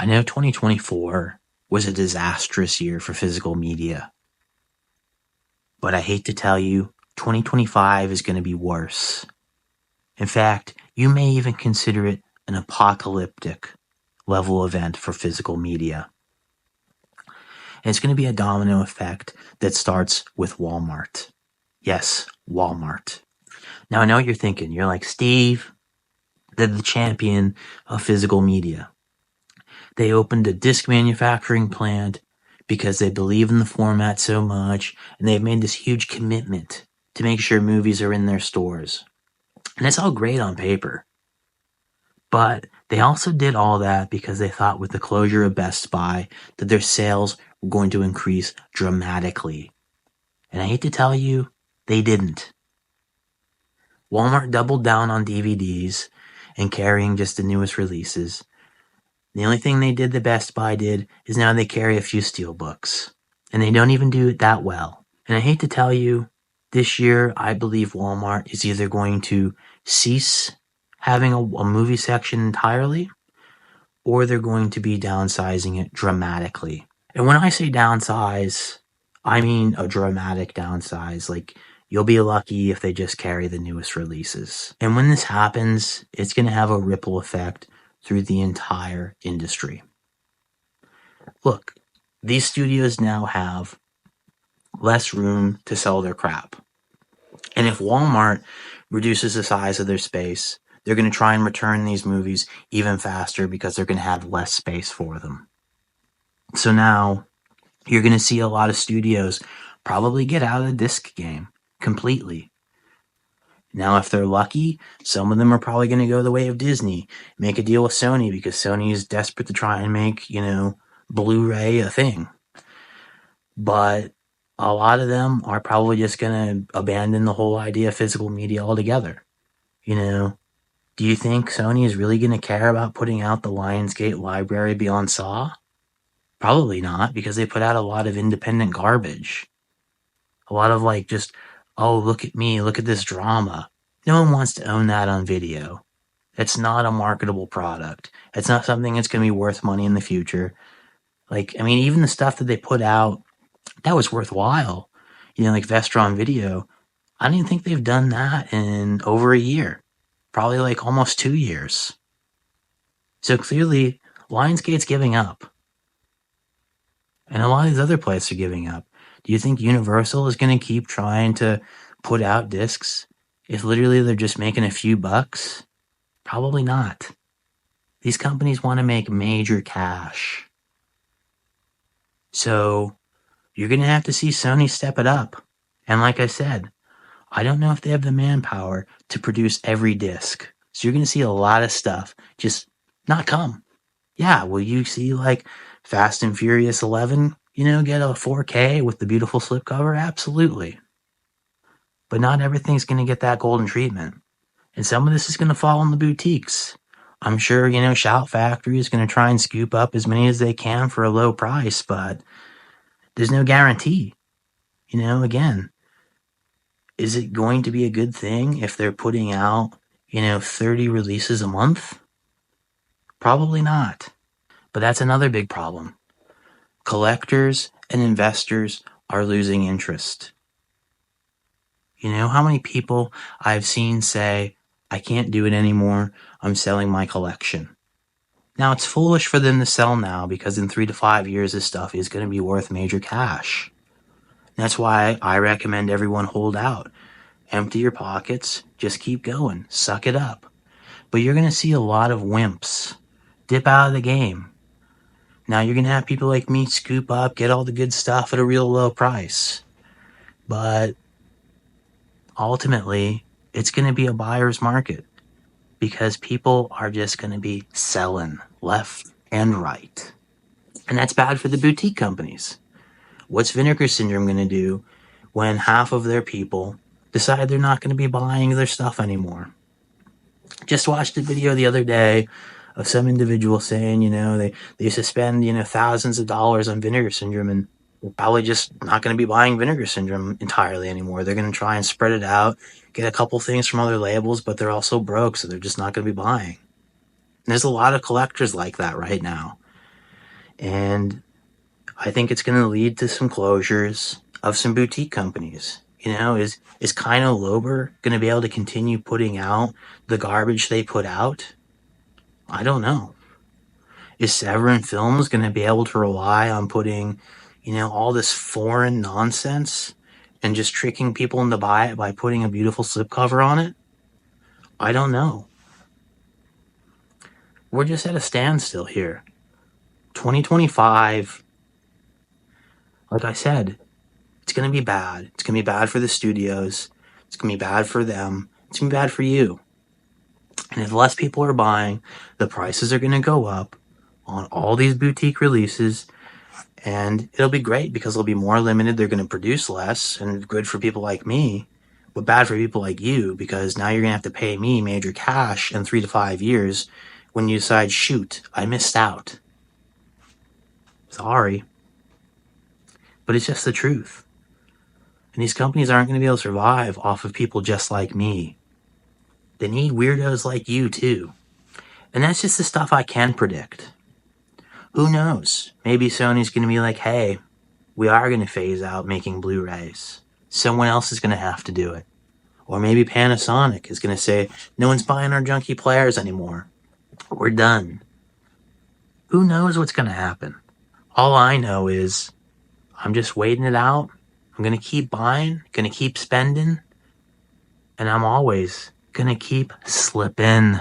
I know 2024 was a disastrous year for physical media, but I hate to tell you, 2025 is going to be worse. In fact, you may even consider it an apocalyptic level event for physical media. And it's going to be a domino effect that starts with Walmart. Yes, Walmart. Now I know what you're thinking. You're like, Steve, they're the champion of physical media. They opened a disc manufacturing plant because they believe in the format so much, and they've made this huge commitment to make sure movies are in their stores. And it's all great on paper. But they also did all that because they thought with the closure of Best Buy that their sales were going to increase dramatically. And I hate to tell you, they didn't. Walmart doubled down on DVDs and carrying just the newest releases. The only thing they did that Best Buy did is now they carry a few steelbooks. And they don't even do it that well. And I hate to tell you, this year I believe Walmart is either going to cease having a movie section entirely, or they're going to be downsizing it dramatically. And when I say downsize, I mean a dramatic downsize. Like, you'll be lucky if they just carry the newest releases. And when this happens, it's going to have a ripple effect through the entire industry. Look, these studios now have less room to sell their crap. And if Walmart reduces the size of their space, they're going to try and return these movies even faster because they're going to have less space for them. So now you're going to see a lot of studios probably get out of the disc game completely. Now, if they're lucky, some of them are probably going to go the way of Disney, make a deal with Sony because Sony is desperate to try and make, Blu-ray a thing. But a lot of them are probably just going to abandon the whole idea of physical media altogether. Do you think Sony is really going to care about putting out the Lionsgate library beyond Saw? Probably not, because they put out a lot of independent garbage. A lot of oh, look at me, look at this drama. No one wants to own that on video. It's not a marketable product. It's not something that's going to be worth money in the future. Even the stuff that they put out, that was worthwhile. Like Vestron Video, I don't even think they've done that in over a year. Probably almost 2 years. So clearly, Lionsgate's giving up. And a lot of these other places are giving up. Do you think Universal is going to keep trying to put out discs if literally they're just making a few bucks? Probably not. These companies want to make major cash. So you're going to have to see Sony step it up. And like I said, I don't know if they have the manpower to produce every disc. So you're going to see a lot of stuff just not come. Yeah, will you see Fast and Furious 11, get a 4K with the beautiful slipcover? Absolutely. But not everything's going to get that golden treatment. And some of this is going to fall in the boutiques. I'm sure, Shout Factory is going to try and scoop up as many as they can for a low price, but there's no guarantee. Again, is it going to be a good thing if they're putting out, 30 releases a month? Probably not. But that's another big problem. Collectors and investors are losing interest. How many people I've seen say, I can't do it anymore, I'm selling my collection. Now, it's foolish for them to sell now because in 3 to 5 years, this stuff is going to be worth major cash. That's why I recommend everyone hold out. Empty your pockets, just keep going, suck it up. But you're going to see a lot of wimps dip out of the game. Now, you're going to have people like me scoop up, get all the good stuff at a real low price. But ultimately, it's going to be a buyer's market because people are just going to be selling left and right. And that's bad for the boutique companies. What's Vinegar Syndrome going to do when half of their people decide they're not going to be buying their stuff anymore? Just watched a video the other day of some individual saying, they used to spend, thousands of dollars on Vinegar Syndrome, and they're probably just not going to be buying Vinegar Syndrome entirely anymore. They're going to try and spread it out, get a couple things from other labels, but they're also broke, so they're just not going to be buying. And there's a lot of collectors like that right now. And I think it's going to lead to some closures of some boutique companies. Is Kino Lober going to be able to continue putting out the garbage they put out? I don't know. Is Severin Films going to be able to rely on putting, all this foreign nonsense and just tricking people into buy it by putting a beautiful slipcover on it? I don't know. We're just at a standstill here. 2025, like I said, it's going to be bad. It's going to be bad for the studios. It's going to be bad for them. It's going to be bad for you. And if less people are buying, the prices are going to go up on all these boutique releases. And it'll be great because they'll be more limited. They're going to produce less, and good for people like me, but bad for people like you because now you're going to have to pay me major cash in 3 to 5 years when you decide, shoot, I missed out. Sorry. But it's just the truth. And these companies aren't going to be able to survive off of people just like me. They need weirdos like you too. And that's just the stuff I can predict. Who knows? Maybe Sony's going to be like, hey, we are going to phase out making Blu-rays. Someone else is going to have to do it. Or maybe Panasonic is going to say, no one's buying our junky players anymore. We're done. Who knows what's going to happen? All I know is I'm just waiting it out. I'm going to keep buying, going to keep spending, and I'm always going to keep slipping.